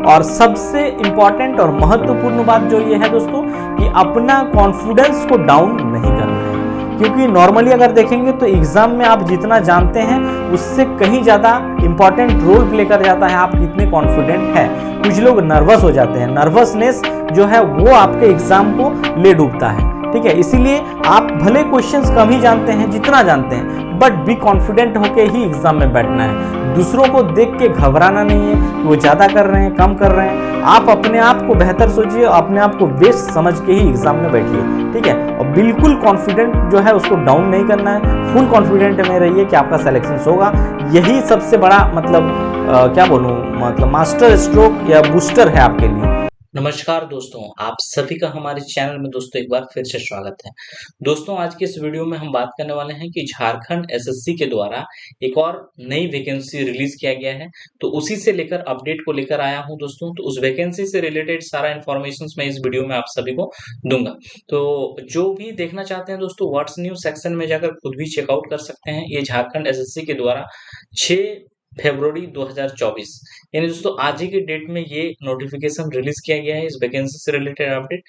और सबसे इम्पॉर्टेंट और महत्वपूर्ण बात जो ये है दोस्तों कि अपना कॉन्फिडेंस को डाउन नहीं करना है, क्योंकि नॉर्मली अगर देखेंगे तो एग्जाम में आप जितना जानते हैं उससे कहीं ज़्यादा इंपॉर्टेंट रोल प्ले कर जाता है आप कितने कॉन्फिडेंट हैं। कुछ लोग नर्वस हो जाते हैं, नर्वसनेस जो है वो आपके एग्जाम को ले डूबता है, ठीक है। इसीलिए आप भले क्वेश्चंस कम ही जानते हैं जितना जानते हैं, बट बी कॉन्फिडेंट होके ही एग्जाम में बैठना है। दूसरों को देख के घबराना नहीं है कि वो ज़्यादा कर रहे हैं कम कर रहे हैं। आप अपने आप को बेहतर सोचिए, अपने आप को बेस्ट समझ के ही एग्जाम में बैठिए, ठीक है। और बिल्कुल कॉन्फिडेंट जो है उसको डाउन नहीं करना है, फुल कॉन्फिडेंट में रहिए कि आपका सिलेक्शन होगा। यही सबसे बड़ा मतलब क्या बोलूँ, मतलब मास्टर स्ट्रोक या बूस्टर है आपके लिए। नमस्कार दोस्तों, आप सभी का हमारे चैनल में दोस्तों एक बार फिर से स्वागत है। दोस्तों आज के इस वीडियो में हम बात करने वाले हैं कि झारखंड एसएससी के द्वारा एक और नई वैकेंसी रिलीज किया गया है, तो उसी से लेकर अपडेट को लेकर आया हूं दोस्तों। तो उस वैकेंसी से रिलेटेड सारा इन्फॉर्मेशन मैं इस वीडियो में आप सभी को दूंगा। तो जो भी देखना चाहते हैं दोस्तों, व्हाट्स न्यूज सेक्शन में जाकर खुद भी चेकआउट कर सकते हैं। ये झारखंड एसएससी के द्वारा 6 फरवरी 2024 यानी दोस्तों आज ही के डेट में ये नोटिफिकेशन रिलीज किया गया है इस वैकेंसी से रिलेटेड अपडेट।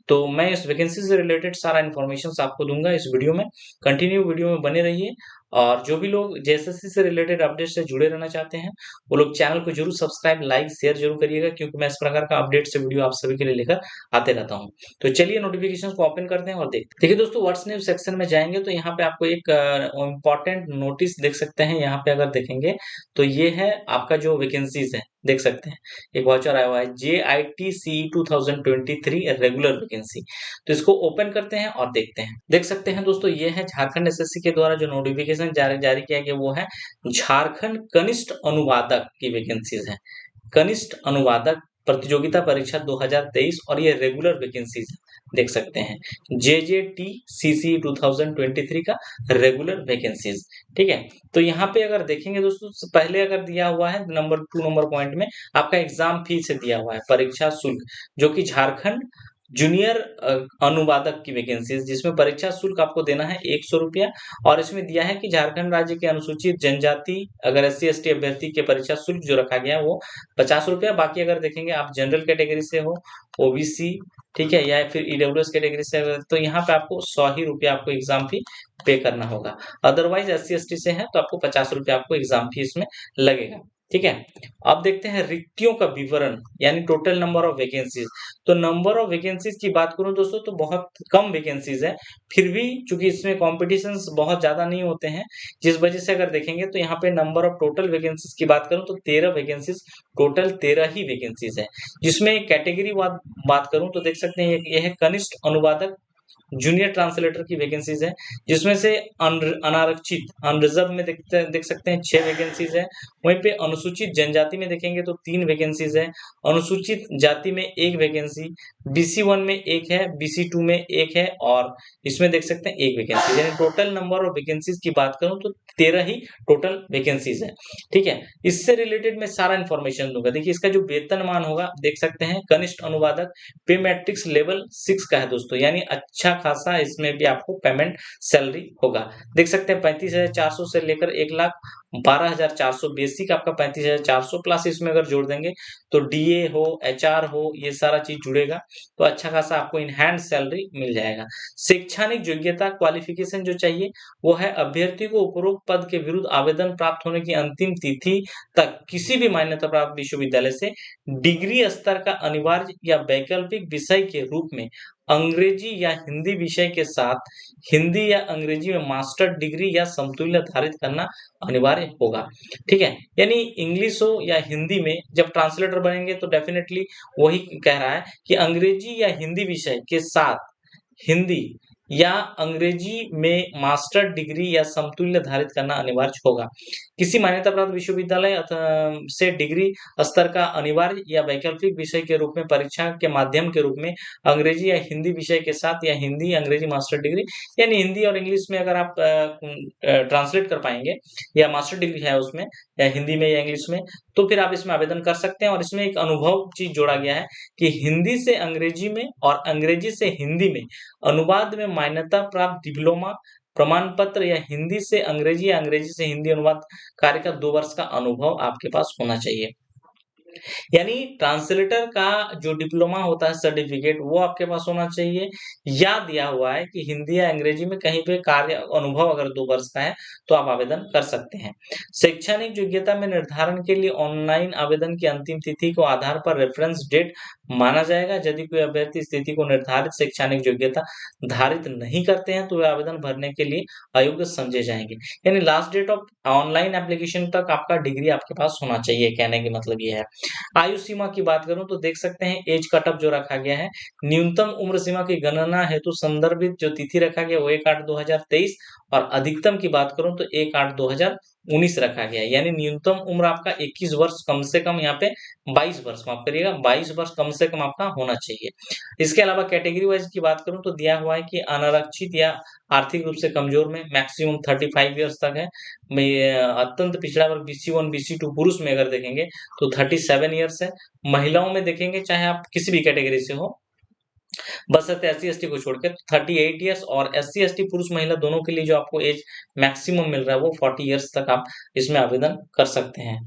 तो मैं इस वैकेंसी से रिलेटेड सारा इन्फॉर्मेशन आपको दूंगा इस वीडियो में। कंटिन्यू वीडियो में बने रहिए, और जो भी लोग जेएसएससी से रिलेटेड अपडेट से जुड़े रहना चाहते हैं वो लोग चैनल को जरूर सब्सक्राइब लाइक शेयर जरूर करिएगा, क्योंकि मैं इस प्रकार का अपडेट से वीडियो आप सभी के लिए लेकर आते रहता हूँ। तो चलिए नोटिफिकेशन को ओपन करते हैं और देखते हैं। देखिए दोस्तों, व्हाट्स न्यूज सेक्शन में जाएंगे तो यहाँ पे आपको एक इम्पॉर्टेंट नोटिस देख सकते हैं। यहाँ पे अगर देखेंगे तो ये है आपका जो वैकेंसीज है, देख सकते हैं एक वाउचर आया हुआ है JITCE 2023 रेगुलर वैकेंसी। तो इसको ओपन करते हैं और देखते हैं। देख सकते हैं दोस्तों, ये है झारखंड एसएससी के द्वारा जो नोटिफिकेशन जारी किया गया, वो है झारखंड कनिष्ठ अनुवादक की वैकेंसीज है। कनिष्ठ अनुवादक प्रतियोगिता परीक्षा 2023 और ये रेगुलर वैकेंसीज देख सकते हैं। JJTCC 2023 का रेगुलर वैकेंसीज, ठीक है। तो यहाँ पे अगर देखेंगे दोस्तों, पहले अगर दिया हुआ है नंबर 2 नंबर पॉइंट में आपका एग्जाम फीस दिया हुआ है, परीक्षा शुल्क, जो कि झारखंड जूनियर अनुवादक की वैकेंसी, जिसमें परीक्षा शुल्क आपको देना है 100 रुपया। और इसमें दिया है कि झारखंड राज्य के अनुसूचित जनजाति अगर SC ST अभ्यर्थी के परीक्षा शुल्क जो रखा गया है वो 50 रुपया। बाकी अगर देखेंगे आप जनरल कैटेगरी से हो, OBC, ठीक है, या फिर EWS कैटेगरी से, तो यहाँ पे आपको 100 ही रुपया आपको एग्जाम फी पे करना होगा। अदरवाइज SC ST से है तो आपको 50 रुपया आपको एग्जाम फी इसमें लगेगा, ठीक है। अब देखते हैं रिक्तियों का विवरण, यानी टोटल नंबर ऑफ वैकेंसीज। तो नंबर ऑफ वैकेंसीज की बात करूं दोस्तों तो बहुत कम वैकेंसीज है, फिर भी चूंकि इसमें कॉम्पिटिशन्स बहुत ज्यादा नहीं होते हैं, जिस वजह से अगर देखेंगे तो यहाँ पे नंबर ऑफ टोटल वैकेंसीज की बात करूं तो 13 वैकेंसीज, टोटल 13 ही वैकेंसीज है। जिसमें कैटेगरी बात करूं तो देख सकते हैं ये है कनिष्ठ अनुवादक जूनियर ट्रांसलेटर की वैकेंसीज है, जिसमें से अनारक्षित अनरिजर्व में देख सकते हैं 6 वैकेंसीज है। वहीं पे अनुसूचित जनजाति में देखेंगे तो 3 वैकेंसीज है, अनुसूचित जाति में 1 वैकेंसी, BC1 में 1 है, BC2 में 1 है, और इसमें देख सकते हैं 1 वैकेंसी। यानी टोटल नंबर ऑफ वैकेंसीज की बात करूं तो 13 ही टोटल वैकेंसीज है, ठीक है। इससे रिलेटेड मैं सारा इन्फॉर्मेशन दूंगा। देखिए इसका जो वेतनमान होगा देख सकते हैं, कनिष्ठ अनुवादक पे मैट्रिक्स लेवल 6 का है दोस्तों, यानी अच्छा खासा इसमें भी आपको पेमेंट सैलरी होगा। देख सकते हैं 35,400 से लेकर 1,12,400 बेसिक आपका 35,400 प्लस इसमें अगर जोड़ देंगे तो DA हो HR हो ये सारा चीज जुड़ेगा, तो अच्छा खासा आपको इनहैंड सैलरी मिल जाएगा। शैक्षणिक योग्यता क्वालिफिकेशन जो चाहिए वो है अभ्यर्थी को उपरोक्त पद के विरुद्ध आवेदन प्राप्त होने की अंतिम तिथि तक किसी भी मान्यता प्राप्त विश्वविद्यालय से डिग्री स्तर का अनिवार्य या वैकल्पिक विषय के रूप में अंग्रेजी या हिंदी विषय के साथ हिंदी या अंग्रेजी में मास्टर डिग्री या समतुल्य धारित करना अनिवार्य होगा, ठीक है। यानी इंग्लिश हो या हिंदी में जब ट्रांसलेटर बनेंगे तो डेफिनेटली वही कह रहा है कि अंग्रेजी या हिंदी विषय के साथ हिंदी या अंग्रेजी में मास्टर डिग्री या समतुल्य धारित करना अनिवार्य होगा। किसी मान्यता प्राप्त विश्वविद्यालय से डिग्री स्तर का अनिवार्य या वैकल्पिक विषय के रूप में परीक्षा के माध्यम के रूप में अंग्रेजी या हिंदी विषय के साथ या हिंदी अंग्रेजी मास्टर डिग्री, यानी हिंदी और इंग्लिश में अगर आप ट्रांसलेट कर पाएंगे या मास्टर डिग्री है उसमें या हिंदी में या इंग्लिश में, तो फिर आप इसमें आवेदन कर सकते हैं। और इसमें एक अनुभव चीज जोड़ा गया है कि हिंदी से अंग्रेजी में और अंग्रेजी से हिंदी में अनुवाद में मान्यता प्राप्त डिप्लोमा प्रमाण पत्र या हिंदी से अंग्रेजी या अंग्रेजी से हिंदी अनुवाद कार्य का 2 वर्ष का अनुभव आपके पास होना चाहिए। यानी ट्रांसलेटर का जो डिप्लोमा होता है सर्टिफिकेट वो आपके पास होना चाहिए, या दिया हुआ है कि हिंदी या अंग्रेजी में कहीं पे कार्य अनुभव अगर 2 वर्ष का है तो आप आवेदन कर सकते हैं। शैक्षणिक योग्यता में निर्धारण के लिए ऑनलाइन आवेदन की अंतिम तिथि को आधार पर रेफरेंस डेट माना जाएगा। यदि कोई अभ्यर्थी इस तिथि को निर्धारित शैक्षणिक योग्यता धारित नहीं करते हैं तो वे आवेदन भरने के लिए अयोग्य समझे जाएंगे। यानी last date of online application तक आपका डिग्री आपके पास होना चाहिए, कहने की मतलब ये है। आयु सीमा की बात करूं तो देख सकते हैं एज कट ऑफ जो रखा गया है, न्यूनतम उम्र सीमा की गणना हेतु संदर्भित जो तिथि रखा गया वो 1/8/2023 और अधिकतम की बात करूं तो 1/8/2019 रखा गया है। यानी न्यूनतम उम्र आपका 21 वर्ष कम से कम, यहाँ पे 22 वर्ष माफ करिएगा, 22 वर्ष कम से कम आपका होना चाहिए। इसके अलावा कैटेगरी वाइज की बात करूं तो दिया हुआ है कि अनारक्षित या आर्थिक रूप से कमजोर में मैक्सिमम 35 ईयर्स तक है। अत्यंत पिछड़ा वर्ग BC1 BC2 पुरुष में अगर देखेंगे तो 37 ईयर्स है। महिलाओं में देखेंगे चाहे आप किसी भी कैटेगरी से हो, बशर्ते SC/ST को छोड़ के 38 ईयर्स, और SC/ST पुरुष महिला दोनों के लिए जो आपको एज मैक्सिमम मिल रहा है वो 40 ईयर्स तक आप इसमें आवेदन कर सकते हैं।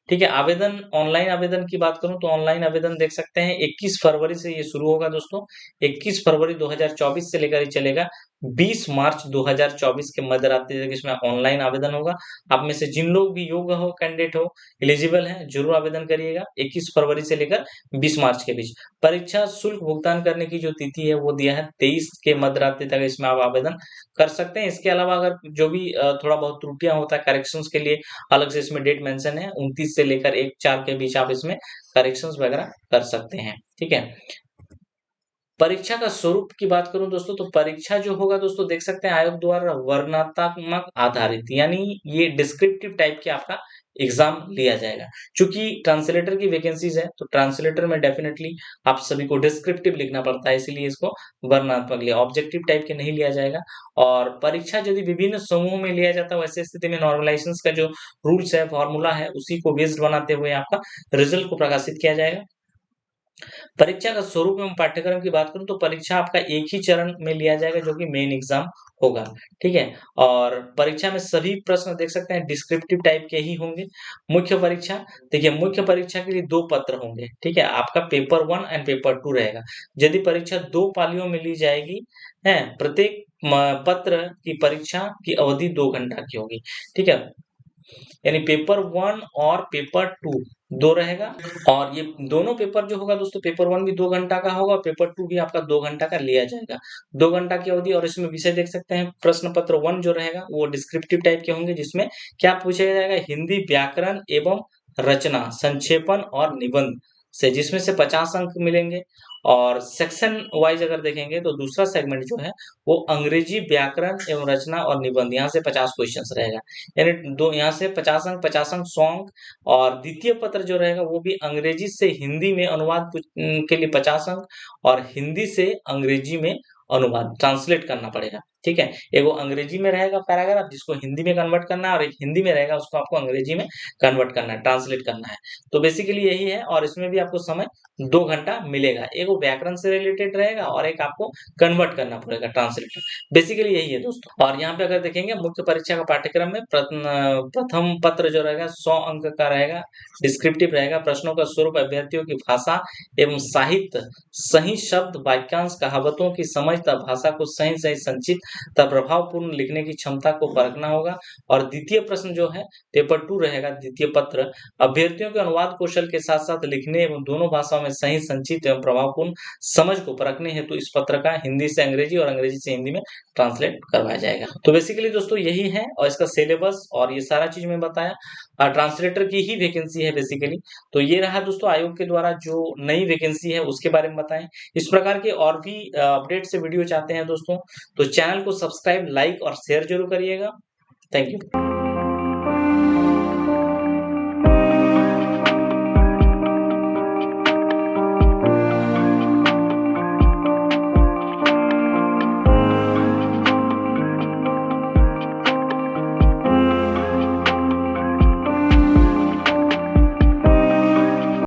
ठीक है, आवेदन ऑनलाइन आवेदन की बात करूं तो ऑनलाइन आवेदन देख सकते हैं 21 फरवरी से ये शुरू होगा दोस्तों। 21 फरवरी 2024 से लेकर ये चलेगा 20 मार्च 2024 के मध्य रात्रि तक इसमें ऑनलाइन आवेदन होगा। आप में से जिन लोग भी योग्य हो, कैंडिडेट हो, एलिजिबल हैं, जरूर आवेदन करिएगा 21 फरवरी से लेकर 20 मार्च के बीच। परीक्षा शुल्क भुगतान करने की जो तिथि है वो दिया है 23 के मध्य रात्रि तक इसमें आप आवेदन कर सकते हैं। इसके अलावा अगर जो भी थोड़ा बहुत त्रुटियां होता है करेक्शंस के लिए अलग से इसमें डेट मेंशन है, 29 से लेकर 1/4 के बीच आप इसमें करेक्शंस वगैरह कर सकते हैं। ठीक है, परीक्षा का स्वरूप की बात करूं दोस्तों तो परीक्षा जो होगा दोस्तों देख सकते हैं आयोग द्वारा वर्णनात्मक आधारित, यानी ये डिस्क्रिप्टिव टाइप के आपका एग्जाम लिया जाएगा। क्योंकि ट्रांसलेटर की वैकेंसीज है तो ट्रांसलेटर में डेफिनेटली आप सभी को डिस्क्रिप्टिव लिखना पड़ता है, इसीलिए इसको वर्णनात्मक लिया, ऑब्जेक्टिव टाइप के नहीं लिया जाएगा। और परीक्षा यदि विभिन्न समूह में लिया जाता है वैसे स्थिति में नॉर्मलाइजेशन का जो रूल्स है, फॉर्मूला है, उसी को बेस्ड बनाते हुए आपका रिजल्ट को प्रकाशित किया जाएगा। परीक्षा का स्वरूप एवं पाठ्यक्रम की बात करूं तो परीक्षा आपका एक ही चरण में लिया जाएगा जो कि मेन एग्जाम होगा। ठीक है, और परीक्षा में सभी प्रश्न देख सकते हैं डिस्क्रिप्टिव टाइप के ही होंगे। मुख्य परीक्षा देखिए, मुख्य परीक्षा के लिए 2 पत्र होंगे। ठीक है, आपका पेपर 1 एंड पेपर 2 रहेगा। यदि परीक्षा 2 पालियों में ली जाएगी है, प्रत्येक पत्र की परीक्षा की अवधि 2 घंटा की होगी। ठीक है, यानी पेपर 1 और पेपर 2 2 रहेगा, और ये दोनों पेपर जो होगा दोस्तों, पेपर 1 भी 2 घंटा का होगा और पेपर 2 भी आपका 2 घंटा का लिया जाएगा। 2 घंटा की अवधि, और इसमें विषय देख सकते हैं प्रश्न पत्र 1 जो रहेगा वो डिस्क्रिप्टिव टाइप के होंगे, जिसमें क्या पूछा जाएगा, हिंदी व्याकरण एवं रचना, संक्षेपण और निबंध से, जिसमें से 50 अंक मिलेंगे। और सेक्शन वाइज अगर देखेंगे तो दूसरा सेगमेंट जो है वो अंग्रेजी व्याकरण एवं रचना और निबंध, यहाँ से 50 क्वेश्चंस रहेगा। यानी दो यहाँ से 50 अंक 50 अंक 100 अंक। और द्वितीय पत्र जो रहेगा वो भी अंग्रेजी से हिंदी में अनुवाद के लिए 50 अंक, और हिंदी से अंग्रेजी में अनुवाद ट्रांसलेट करना पड़ेगा। ठीक है, एगो अंग्रेजी में रहेगा पैराग्राफ जिसको हिंदी में कन्वर्ट करना है, और एक हिंदी में रहेगा उसको आपको अंग्रेजी में कन्वर्ट करना है, ट्रांसलेट करना है। तो बेसिकली यही है, और इसमें भी आपको समय 2 घंटा मिलेगा। एक वो व्याकरण से रिलेटेड रहेगा और एक आपको कन्वर्ट करना पड़ेगा, ट्रांसलेट। बेसिकली यही है दोस्तों। और यहाँ पे अगर देखेंगे मुख्य परीक्षा का पाठ्यक्रम में प्रथम पत्र जो रहेगा 100 अंक का रहेगा, डिस्क्रिप्टिव रहेगा। प्रश्नों का स्वरूप अभ्यर्थियों की भाषा एवं साहित्य, सही शब्द, वाक्यांश, कहावतों की समझ तथा भाषा को सही सही संचित तथा प्रभावपूर्ण लिखने की क्षमता को परखना होगा। और द्वितीय प्रश्न जो है पेपर 2 रहेगा, द्वितीय पत्र, अभ्यर्थियों के अनुवाद कौशल के साथ साथ लिखने एवं दोनों भाषाओं में सही संचित एवं प्रभावपूर्ण समझ को परखने हेतु इस पत्र का हिंदी से अंग्रेजी और अंग्रेजी से हिंदी में ट्रांसलेट करवाया जाएगा। तो बेसिकली दोस्तों यही है, और इसका सिलेबस और ये सारा चीज मैं बताया। ट्रांसलेटर की ही वैकेंसी है बेसिकली। तो ये रहा दोस्तों आयोग के द्वारा जो नई वैकेंसी है उसके बारे में बताएं। इस प्रकार के और भी अपडेट से वीडियो चाहते हैं दोस्तों तो चैनल को सब्सक्राइब, लाइक और शेयर जरूर करिएगा। Thank you.